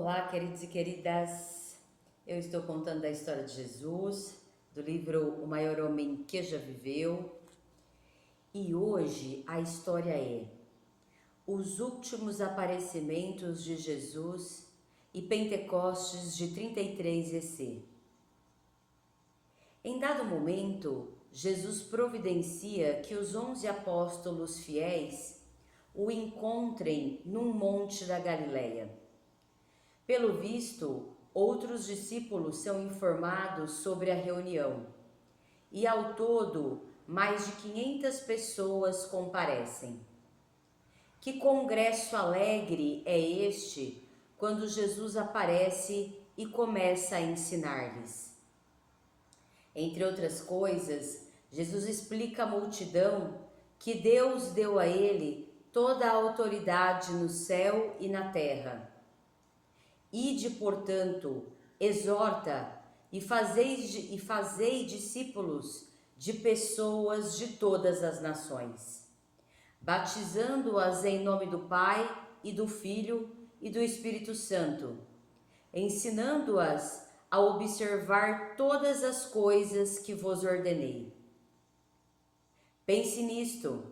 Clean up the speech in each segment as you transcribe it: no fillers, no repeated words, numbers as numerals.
Olá, queridos e queridas. Eu estou contando a história de Jesus, do livro O Maior Homem que Já Viveu. E hoje a história é os últimos aparecimentos de Jesus e Pentecostes de 33 EC. Em dado momento, Jesus providencia que os 11 apóstolos fiéis o encontrem num monte da Galileia. Pelo visto, outros discípulos são informados sobre a reunião e, ao todo, mais de 500 pessoas comparecem. Que congresso alegre é este quando Jesus aparece e começa a ensinar-lhes? Entre outras coisas, Jesus explica à multidão que Deus deu a ele toda a autoridade no céu e na terra. Ide, portanto, exorta e fazei discípulos de pessoas de todas as nações, batizando-as em nome do Pai e do Filho e do Espírito Santo, ensinando-as a observar todas as coisas que vos ordenei. Pense nisto: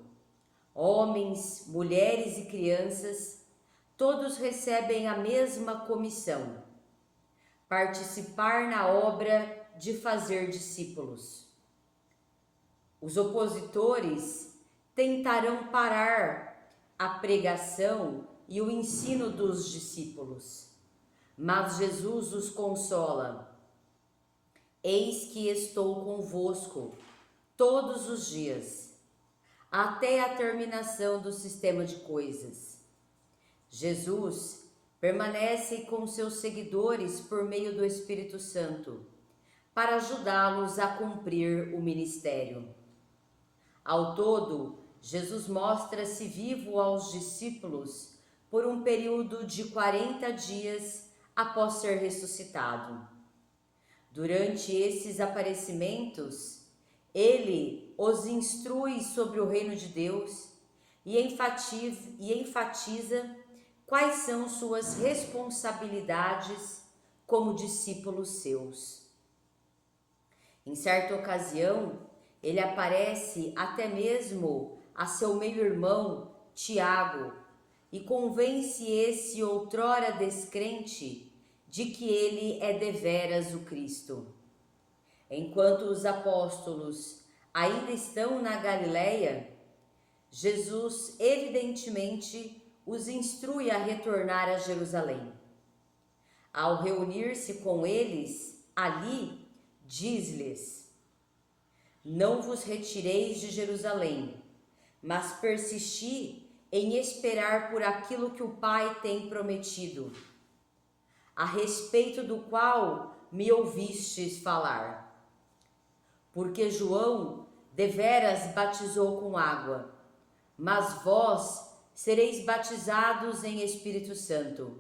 homens, mulheres e crianças, todos recebem a mesma comissão: participar na obra de fazer discípulos. Os opositores tentarão parar a pregação e o ensino dos discípulos, mas Jesus os consola: eis que estou convosco todos os dias, até a terminação do sistema de coisas. Jesus permanece com seus seguidores por meio do Espírito Santo, para ajudá-los a cumprir o ministério. Ao todo, Jesus mostra-se vivo aos discípulos por um período de 40 dias após ser ressuscitado. Durante esses aparecimentos, ele os instrui sobre o reino de Deus e enfatiza quais são suas responsabilidades como discípulos seus. Em certa ocasião, ele aparece até mesmo a seu meio-irmão, Tiago, e convence esse outrora descrente de que ele é deveras o Cristo. Enquanto os apóstolos ainda estão na Galileia, Jesus evidentemente os instrui a retornar a Jerusalém. Ao reunir-se com eles ali, diz-lhes: não vos retireis de Jerusalém, mas persisti em esperar por aquilo que o Pai tem prometido, a respeito do qual me ouvistes falar. Porque João deveras batizou com água, mas vós sereis batizados em Espírito Santo,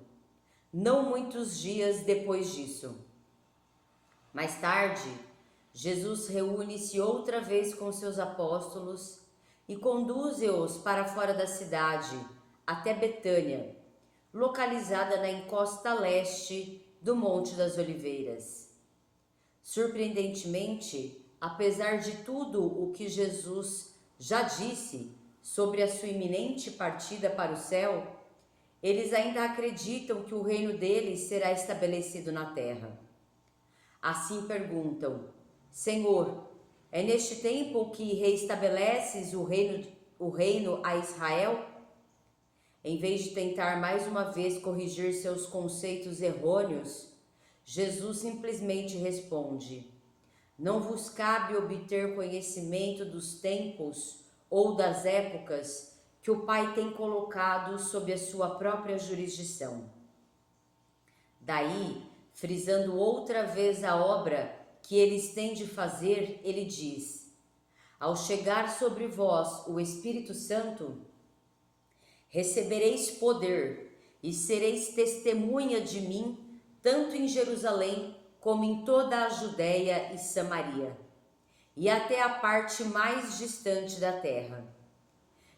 não muitos dias depois disso. Mais tarde, Jesus reúne-se outra vez com seus apóstolos e conduze-os para fora da cidade, até Betânia, localizada na encosta leste do Monte das Oliveiras. Surpreendentemente, apesar de tudo o que Jesus já disse sobre a sua iminente partida para o céu, eles ainda acreditam que o reino deles será estabelecido na terra. Assim perguntam: Senhor, é neste tempo que reestabeleces o reino a Israel? Em vez de tentar mais uma vez corrigir seus conceitos errôneos, Jesus simplesmente responde: não vos cabe obter conhecimento dos tempos ou das épocas que o Pai tem colocado sob a sua própria jurisdição. Daí, frisando outra vez a obra que eles têm de fazer, ele diz: ao chegar sobre vós o Espírito Santo, recebereis poder e sereis testemunha de mim, tanto em Jerusalém como em toda a Judéia e Samaria, e até a parte mais distante da terra.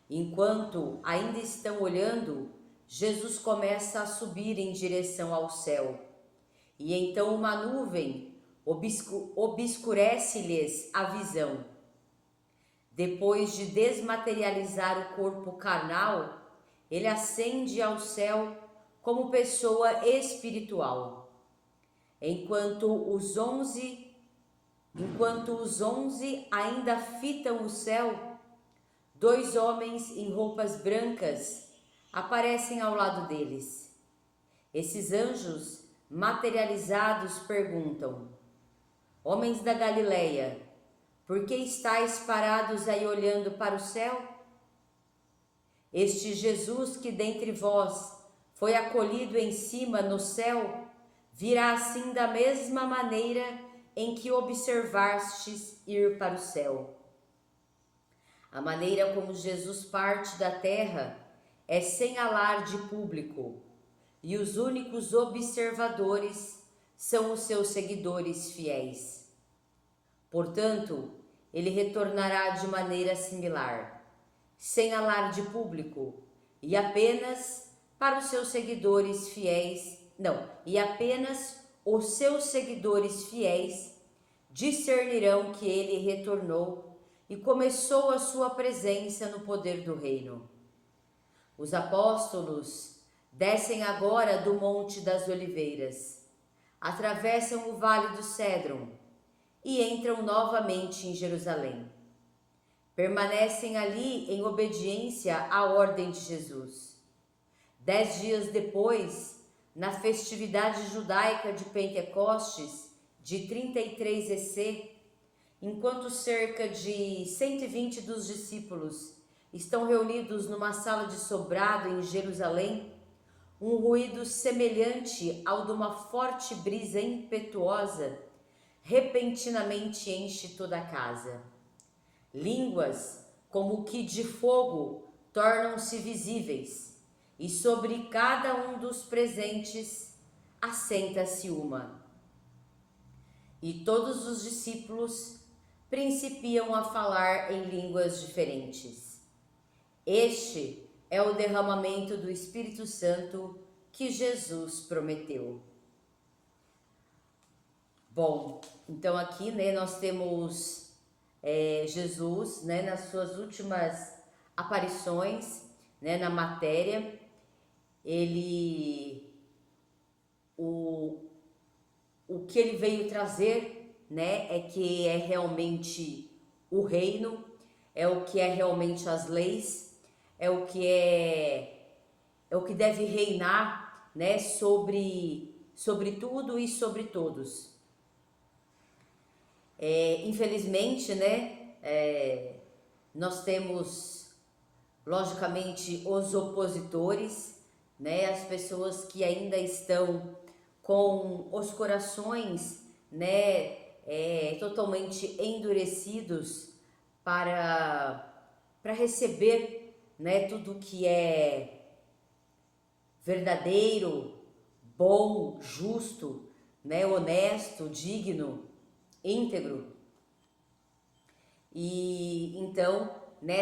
Enquanto ainda estão olhando, Jesus começa a subir em direção ao céu. E então uma nuvem obscurece-lhes a visão. Depois de desmaterializar o corpo carnal, ele ascende ao céu como pessoa espiritual. Enquanto os 11 ainda fitam o céu, 2 homens em roupas brancas aparecem ao lado deles. Esses anjos materializados perguntam: Homens da Galileia, por que estáis parados aí olhando para o céu? Este Jesus que dentre vós foi acolhido em cima no céu, virá assim da mesma maneira em que observastes ir para o céu. A maneira como Jesus parte da terra é sem alarde público, e os únicos observadores são os seus seguidores fiéis. Portanto, ele retornará de maneira similar, sem alarde público, e apenas para os seus seguidores fiéis, e apenas os seus seguidores fiéis discernirão que ele retornou e começou a sua presença no poder do reino. Os apóstolos descem agora do Monte das Oliveiras, atravessam o Vale do Cédron e entram novamente em Jerusalém. Permanecem ali em obediência à ordem de Jesus. 10 dias depois, na festividade judaica de Pentecostes, de 33 EC, enquanto cerca de 120 dos discípulos estão reunidos numa sala de sobrado em Jerusalém, um ruído semelhante ao de uma forte brisa impetuosa repentinamente enche toda a casa. Línguas como que de fogo tornam-se visíveis, e sobre cada um dos presentes assenta-se uma. E todos os discípulos principiam a falar em línguas diferentes. Este é o derramamento do Espírito Santo que Jesus prometeu. Bom, então aqui, nós temos Jesus, nas suas últimas aparições, na matéria. O que ele veio trazer, é que é realmente o reino, é o que é realmente as leis, é o que deve reinar, sobre tudo e sobre todos. Infelizmente, nós temos, logicamente, os opositores, as pessoas que ainda estão com os corações, totalmente endurecidos para receber, tudo que é verdadeiro, bom, justo, honesto, digno, íntegro. E então,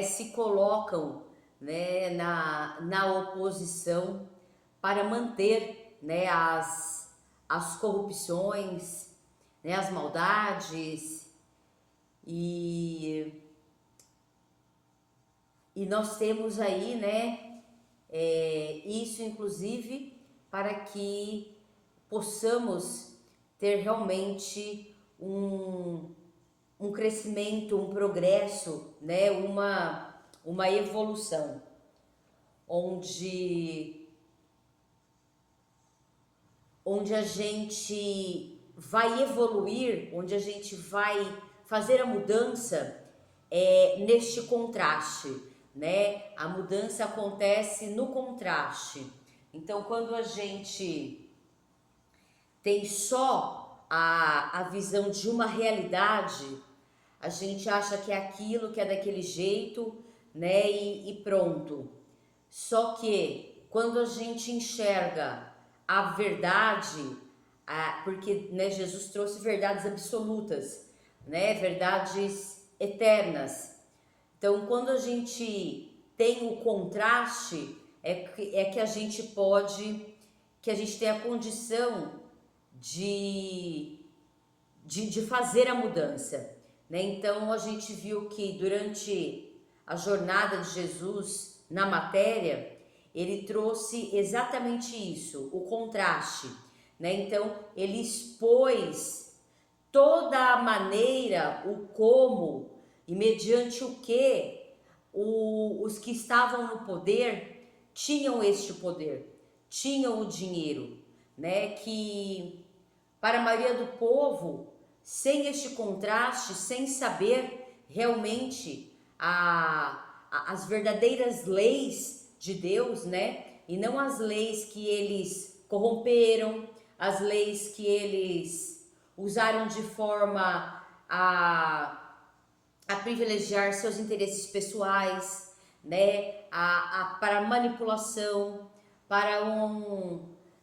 se colocam, na oposição para manter, as corrupções, as maldades, e nós temos aí, isso inclusive para que possamos ter realmente um crescimento, um progresso, uma evolução, onde a gente vai evoluir, onde a gente vai fazer a mudança neste contraste, A mudança acontece no contraste. Então, quando a gente tem só a visão de uma realidade, a gente acha que é aquilo, que é daquele jeito, e pronto. Só que quando a gente enxerga a verdade, porque Jesus trouxe verdades absolutas, verdades eternas. Então, quando a gente tem o contraste, é que a gente pode, que a gente tem a condição de fazer a mudança, né? Então a gente viu que durante a jornada de Jesus na matéria, ele trouxe exatamente isso, o contraste, né? Então ele expôs toda a maneira, o como e mediante o que os que estavam no poder tinham este poder, tinham o dinheiro, né? Que para a maioria do povo, sem este contraste, sem saber realmente as verdadeiras leis de Deus, né? E não as leis que eles corromperam, as leis que eles usaram de forma a privilegiar seus interesses pessoais, né? Para manipulação, para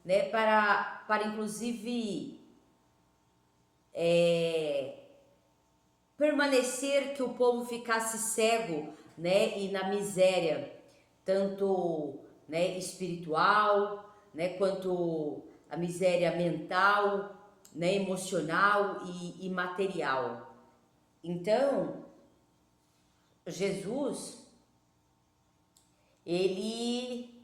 né? Para inclusive permanecer que o povo ficasse cego, né, e na miséria, tanto, né, espiritual, né, quanto a miséria mental, né, emocional e material. Então, Jesus, ele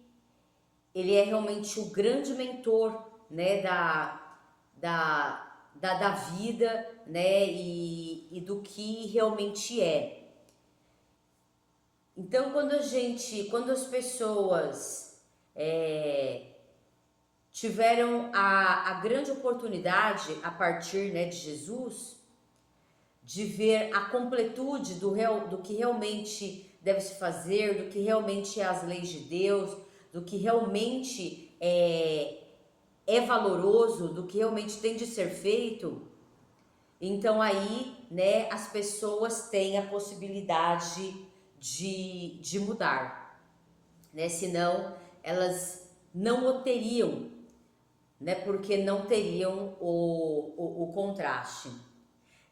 é realmente o grande mentor, né, da vida, né, e do que realmente é. Então, quando as pessoas tiveram a grande oportunidade a partir, né, de Jesus, de ver a completude do que realmente deve se fazer, do que realmente é as leis de Deus, do que realmente é valoroso, do que realmente tem de ser feito, então aí, né, as pessoas têm a possibilidade de mudar, né? Senão elas não o teriam, né? Porque não teriam o contraste.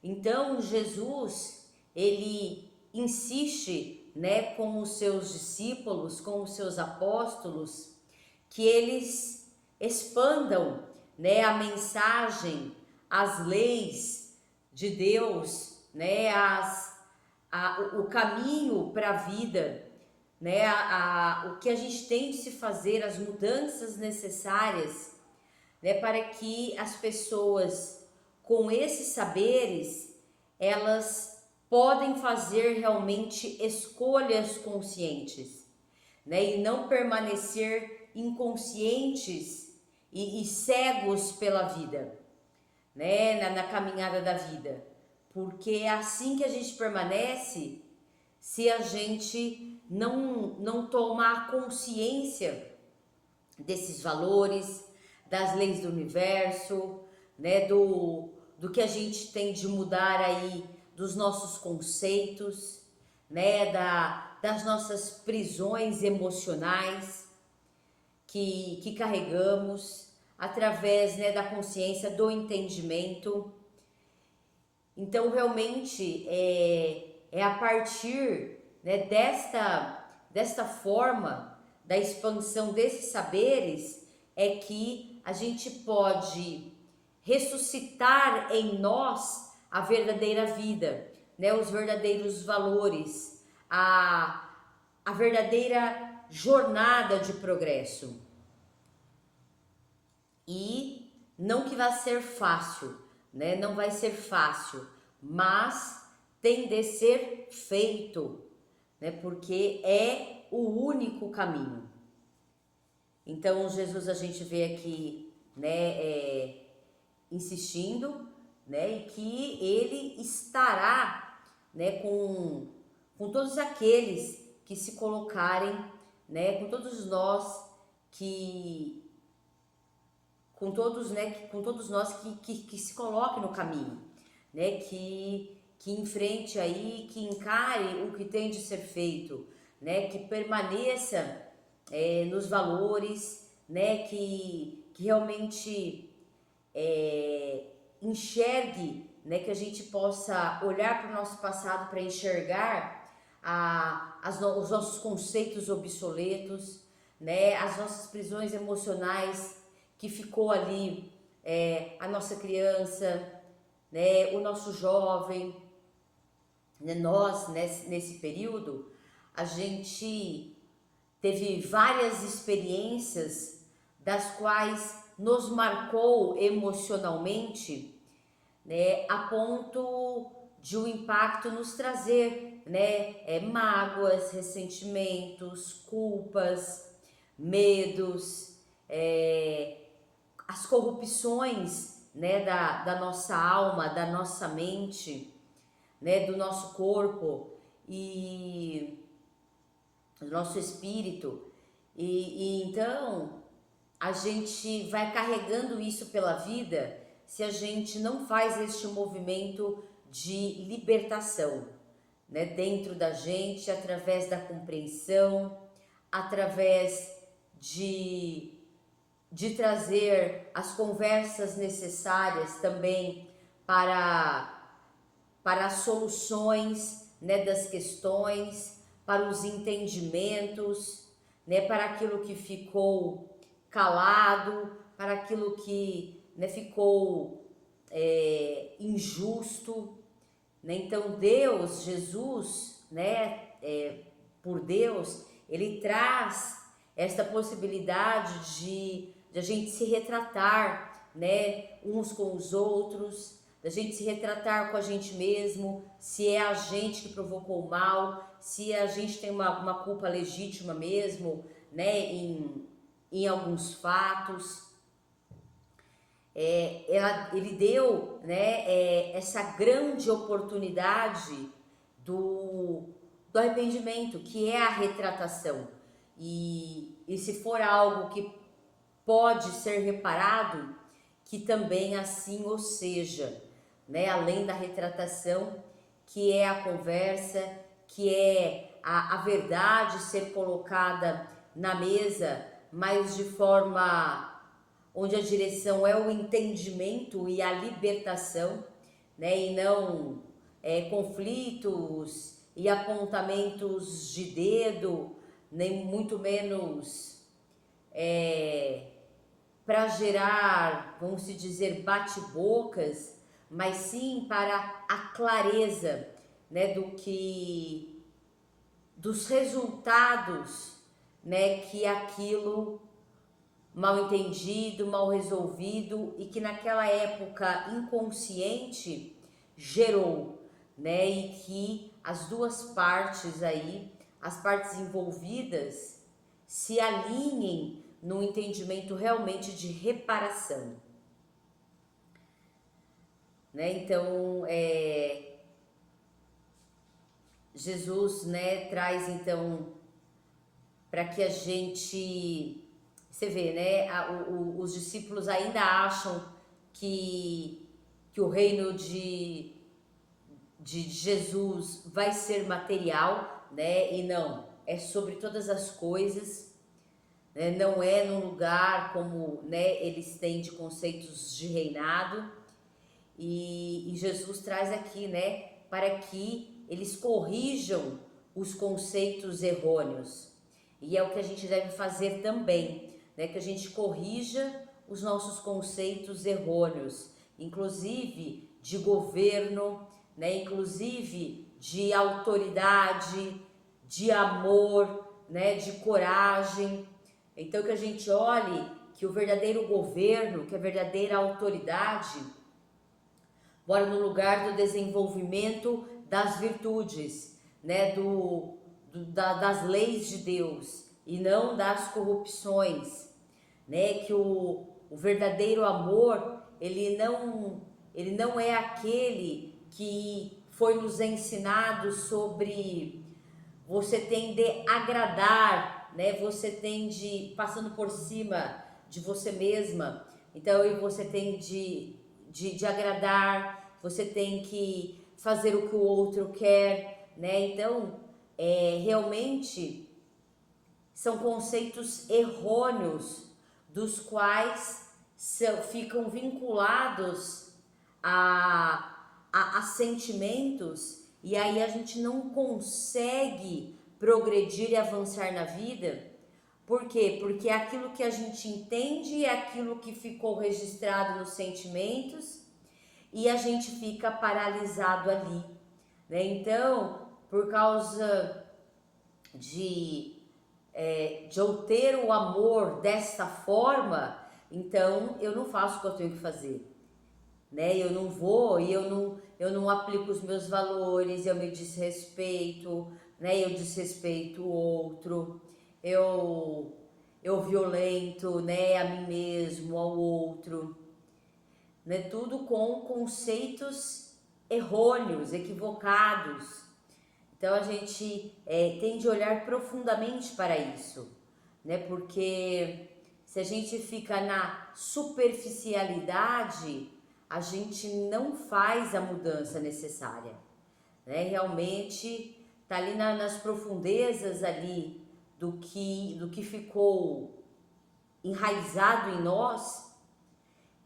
Então Jesus, ele insiste, né, com os seus discípulos, com os seus apóstolos, que eles expandam, né, a mensagem, as leis de Deus, né, o caminho para a vida, né, o que a gente tem de se fazer, as mudanças necessárias, né, para que as pessoas com esses saberes, elas podem fazer realmente escolhas conscientes, né, e não permanecer inconscientes e cegos pela vida, né, na caminhada da vida, porque é assim que a gente permanece se a gente não tomar consciência desses valores, das leis do universo, né, do que a gente tem de mudar aí, dos nossos conceitos, né, das nossas prisões emocionais que carregamos através, né, da consciência, do entendimento. Então, realmente, é a partir, né, desta forma, da expansão desses saberes, é que a gente pode ressuscitar em nós a verdadeira vida, né, os verdadeiros valores, a verdadeira jornada de progresso. E não que vai ser fácil, né? Não vai ser fácil, mas tem de ser feito, né? Porque é o único caminho. Então Jesus, a gente vê aqui, né, insistindo, né, e que ele estará, né, com todos aqueles que se colocarem, né, com todos nós que com todos, né, com todos nós que se coloquem no caminho, né, que enfrente aí, que encare o que tem de ser feito, né, que permaneça nos valores, né, que realmente enxergue, né, que a gente possa olhar para o nosso passado para enxergar os nossos conceitos obsoletos, né, as nossas prisões emocionais que ficou ali, a nossa criança, né, o nosso jovem, né, nós nesse período a gente teve várias experiências das quais nos marcou emocionalmente, né, a ponto de o impacto nos trazer, né, mágoas, ressentimentos, culpas, medos, as corrupções, né, da nossa alma, da nossa mente, né, do nosso corpo e do nosso espírito. E então a gente vai carregando isso pela vida se a gente não faz este movimento de libertação, né, dentro da gente, através da compreensão, através de trazer as conversas necessárias também para as soluções, né, das questões, para os entendimentos, né, para aquilo que ficou calado, para aquilo que, né, ficou injusto, né? Então Deus, Jesus, né, por Deus, ele traz esta possibilidade de a gente se retratar, né, uns com os outros, da gente se retratar com a gente mesmo, se é a gente que provocou o mal, se a gente tem uma culpa legítima mesmo, né, em alguns fatos. Ele deu, né, essa grande oportunidade do arrependimento, que é a retratação. E se for algo que pode ser reparado, que também assim o seja, né? Além da retratação, que é a conversa, que é a verdade ser colocada na mesa, mas de forma onde a direção é o entendimento e a libertação, né? E não conflitos e apontamentos de dedo, nem muito menos para gerar, vamos se dizer, bate-bocas, mas sim para a clareza, né, dos resultados, né, que aquilo mal entendido, mal resolvido e que naquela época inconsciente gerou, né, e que as duas partes aí, as partes envolvidas, se alinhem no entendimento realmente de reparação, né? Então, Jesus, né, traz então para que a gente, você vê, né, os discípulos ainda acham que o reino de Jesus vai ser material, né, e não, é sobre todas as coisas, né, não é num lugar como, né, eles têm de conceitos de reinado, e Jesus traz aqui, né, para que eles corrijam os conceitos errôneos. E é o que a gente deve fazer também, né, que a gente corrija os nossos conceitos errôneos, inclusive de governo, né, inclusive de autoridade, de amor, né, de coragem. Então que a gente olhe que o verdadeiro governo, que a verdadeira autoridade bora no lugar do desenvolvimento das virtudes, né, das leis de Deus e não das corrupções, né, que o verdadeiro amor, ele não é aquele que foi nos ensinado sobre você tem de agradar, né, você tem de, passando por cima de você mesma, então e você tem de agradar, você tem que fazer o que o outro quer, né? Então, realmente são conceitos errôneos dos quais ficam vinculados a sentimentos, e aí a gente não consegue progredir e avançar na vida, Por quê? Porque é aquilo que a gente entende, é aquilo que ficou registrado nos sentimentos e a gente fica paralisado ali, né? Então, por causa de eu ter o amor dessa forma, então eu não faço o que eu tenho que fazer, né? Eu não vou e eu não aplico os meus valores, eu me desrespeito, né? Eu desrespeito o outro, eu eu violento, né, a mim mesmo, ao outro, né? Tudo com conceitos errôneos, equivocados. Então a gente tem de olhar profundamente para isso, né? Porque se a gente fica na superficialidade, a gente não faz a mudança necessária, né? Realmente tá ali nas profundezas ali do que ficou enraizado em nós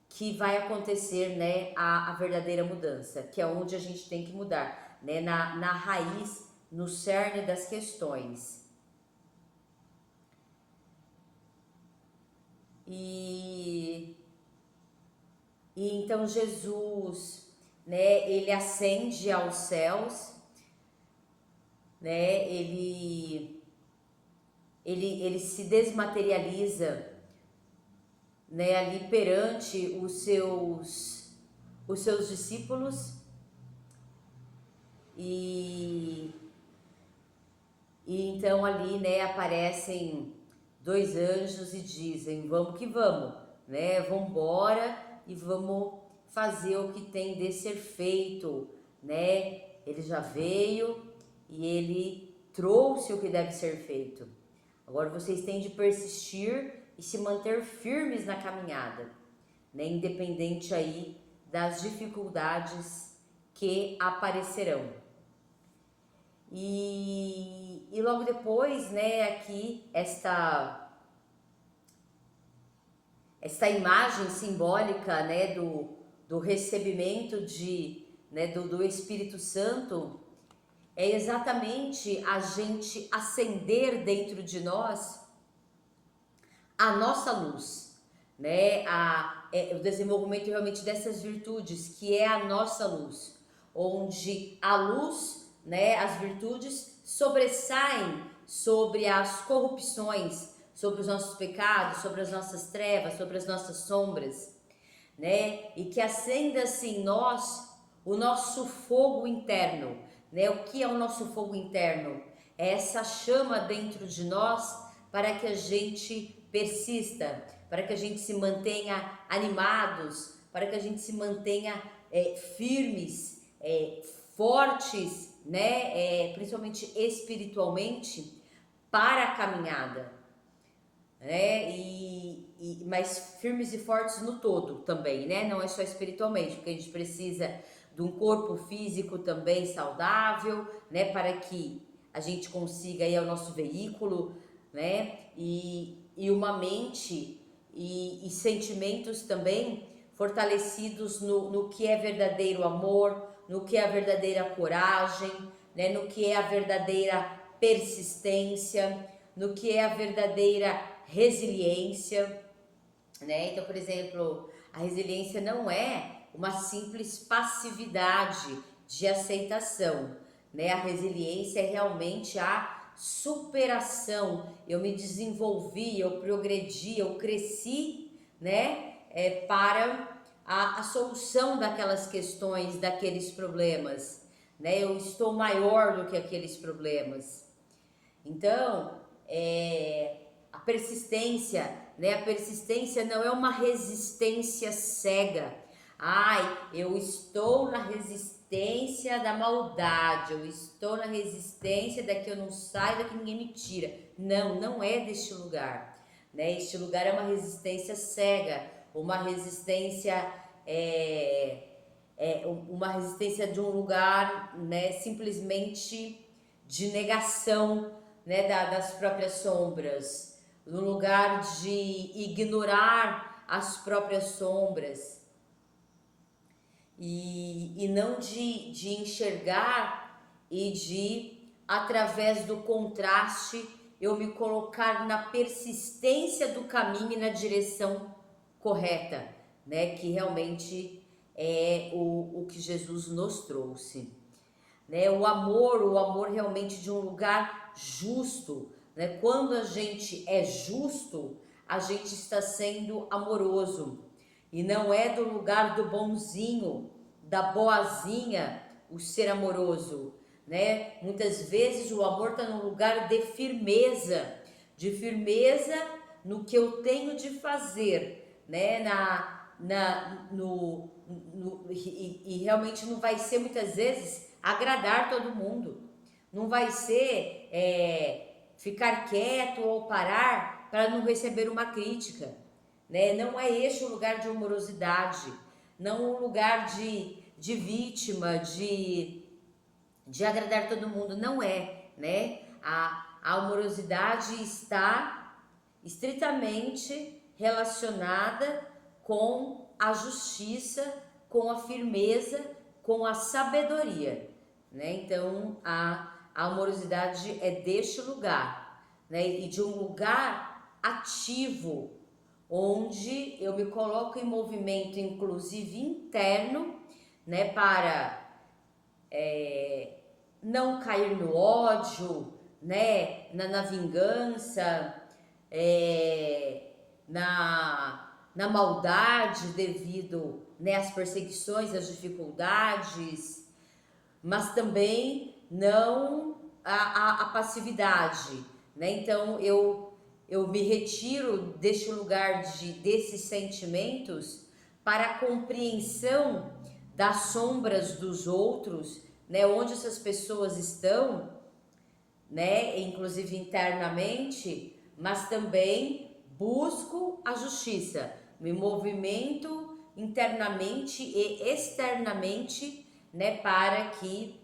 que vai acontecer, né, a verdadeira mudança, que é onde a gente tem que mudar, né, na raiz, no cerne das questões. E, e então Jesus, né, ele ascende aos céus, né, ele se desmaterializa, né, ali perante os seus discípulos e, e então ali, né, aparecem dois anjos e dizem, vamos que vamos, né, vamos embora e vamos fazer o que tem de ser feito, né, ele já veio e ele trouxe o que deve ser feito. Agora vocês têm de persistir e se manter firmes na caminhada, né, independente aí das dificuldades que aparecerão. E logo depois, né, aqui esta imagem simbólica, né, do recebimento né, do Espírito Santo é exatamente a gente acender dentro de nós a nossa luz, né, o desenvolvimento realmente dessas virtudes, que é a nossa luz, onde a luz, né, as virtudes sobressaem sobre as corrupções, sobre os nossos pecados, sobre as nossas trevas, sobre as nossas sombras, né, e que acenda assim em nós o nosso fogo interno, né? O que é o nosso fogo interno? É essa chama dentro de nós para que a gente persista, para que a gente se mantenha animados, para que a gente se mantenha firmes, fortes, né? Principalmente espiritualmente, para a caminhada, né? Mas firmes e fortes no todo também, né? Não é só espiritualmente, porque a gente precisa de um corpo físico também saudável, né? Para que a gente consiga aí, é o nosso veículo, né? E uma mente e sentimentos também fortalecidos no que é verdadeiro amor, no que é a verdadeira coragem, né? No que é a verdadeira persistência, no que é a verdadeira resiliência, né? Então, por exemplo, a resiliência não é uma simples passividade de aceitação, né? A resiliência é realmente a superação. Eu me desenvolvi, eu progredi, eu cresci, né? Para a solução daquelas questões, daqueles problemas, né? Eu estou maior do que aqueles problemas. Então, a persistência, né? A persistência não é uma resistência cega. Ai, eu estou na resistência da maldade, eu estou na resistência da que eu não saio, da que ninguém me tira. Não, não é deste lugar, né? Este lugar é uma resistência cega, uma resistência uma resistência de um lugar, né, simplesmente de negação, né, das próprias sombras, no lugar de ignorar as próprias sombras e não de enxergar e de, através do contraste, eu me colocar na persistência do caminho e na direção correta, né? Que realmente é o que Jesus nos trouxe, né? O amor realmente de um lugar justo, né? Quando a gente é justo, a gente está sendo amoroso e não é do lugar do bonzinho, da boazinha, o ser amoroso, né? Muitas vezes o amor está num lugar de firmeza no que eu tenho de fazer, né? E realmente não vai ser muitas vezes agradar todo mundo, não vai ser ficar quieto ou parar para não receber uma crítica, né? Não é este o lugar de amorosidade, não o lugar de vítima, de agradar todo mundo, não é, né? A amorosidade está estritamente relacionada com a justiça, com a firmeza, com a sabedoria, né? Então a amorosidade é deste lugar, né? E de um lugar ativo, onde eu me coloco em movimento, inclusive interno, né? Para não cair no ódio, né? Na vingança, na maldade devido, né, às perseguições, às dificuldades, mas também não a passividade, né? Então eu me retiro deste lugar desses sentimentos para a compreensão das sombras dos outros, né? Onde essas pessoas estão, né? Inclusive internamente, mas também busco a justiça, me movimento internamente e externamente, né? Para que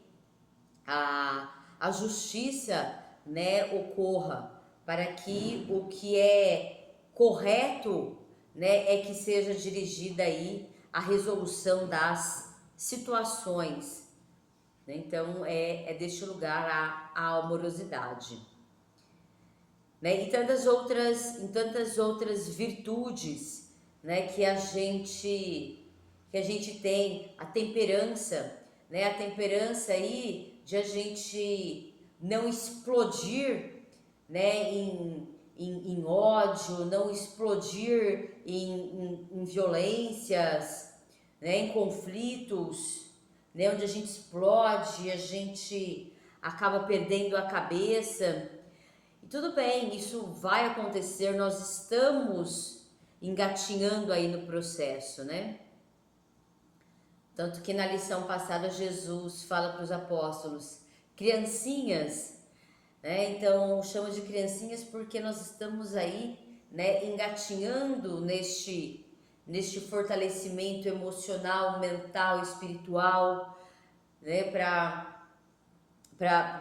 a justiça, né, ocorra, para que o que é correto, né, é que seja dirigida aí a resolução das situações, né? Então é deste lugar a amorosidade, né? E em tantas outras virtudes, né, que a gente tem, a temperança, né? A temperança aí de a gente não explodir, né, em ódio, não explodir em violências, né, em conflitos, né, onde a gente explode, a gente acaba perdendo a cabeça. E tudo bem, isso vai acontecer, nós estamos engatinhando aí no processo, né? Tanto que na lição passada Jesus fala para os apóstolos, criancinhas, né? Então chama de criancinhas porque nós estamos aí, né, engatinhando neste fortalecimento emocional, mental, espiritual, né, para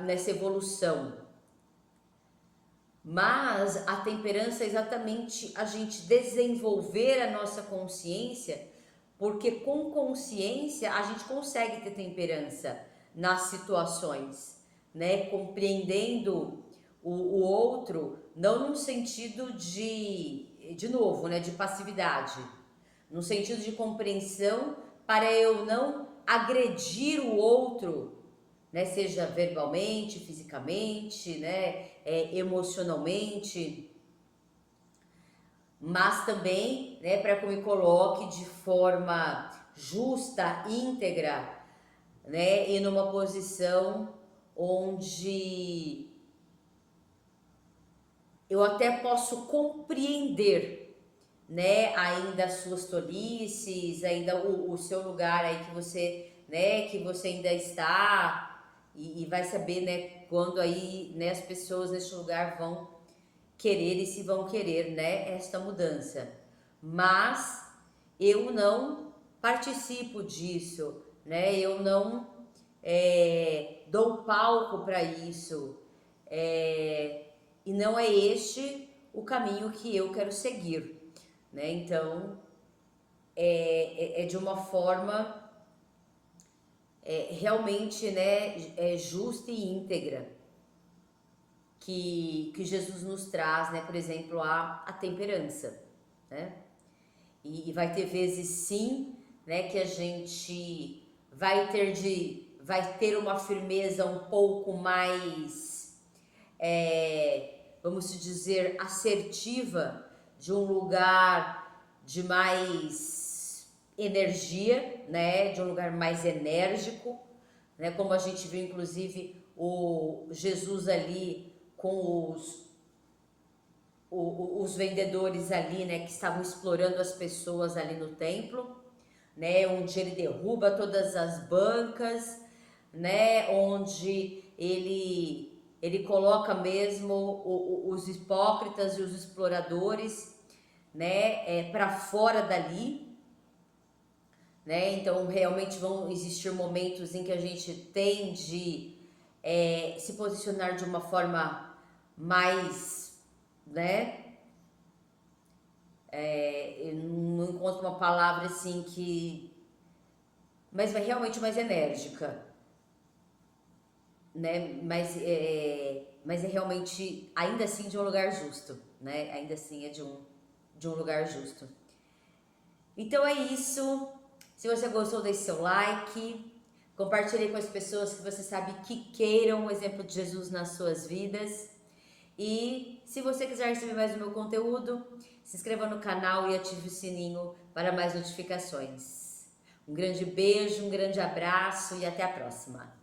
nessa evolução. Mas a temperança é exatamente a gente desenvolver a nossa consciência, porque com consciência a gente consegue ter temperança nas situações, né? Compreendendo o outro, não no sentido de novo, né? De passividade, no sentido de compreensão para eu não agredir o outro, né? Seja verbalmente, fisicamente, né? Emocionalmente, mas também, né, para que eu me coloque de forma justa, íntegra, né, e numa posição onde eu até posso compreender, né, ainda as suas tolices, ainda o seu lugar aí que você, né, que você ainda está e vai saber, né, quando aí, né, as pessoas neste lugar vão querer e se vão querer, né, esta mudança. Mas eu não participo disso, né, eu não dou palco para isso, e não é este o caminho que eu quero seguir, né? Então é de uma forma realmente, né, justa e íntegra. que Jesus nos traz, né? Por exemplo, a temperança, né? E vai ter vezes sim, né, que a gente vai ter uma firmeza um pouco mais, vamos dizer, assertiva, de um lugar de mais energia, né, de um lugar mais enérgico, né, como a gente viu inclusive o Jesus ali com os vendedores ali, né, que estavam explorando as pessoas ali no templo, né, onde ele derruba todas as bancas, né, onde ele coloca mesmo os hipócritas e os exploradores, né, para fora dali, né? Então realmente vão existir momentos em que a gente tem de se posicionar de uma forma mais, né? Eu não encontro uma palavra assim que, mas vai realmente mais enérgica, né? Mas é realmente ainda assim de um lugar justo, né? Ainda assim é de um lugar justo. Então é isso. Se você gostou, deixe seu like, compartilhe com as pessoas que você sabe que queiram o exemplo de Jesus nas suas vidas. E se você quiser receber mais do meu conteúdo, se inscreva no canal e ative o sininho para mais notificações. Um grande beijo, um grande abraço e até a próxima!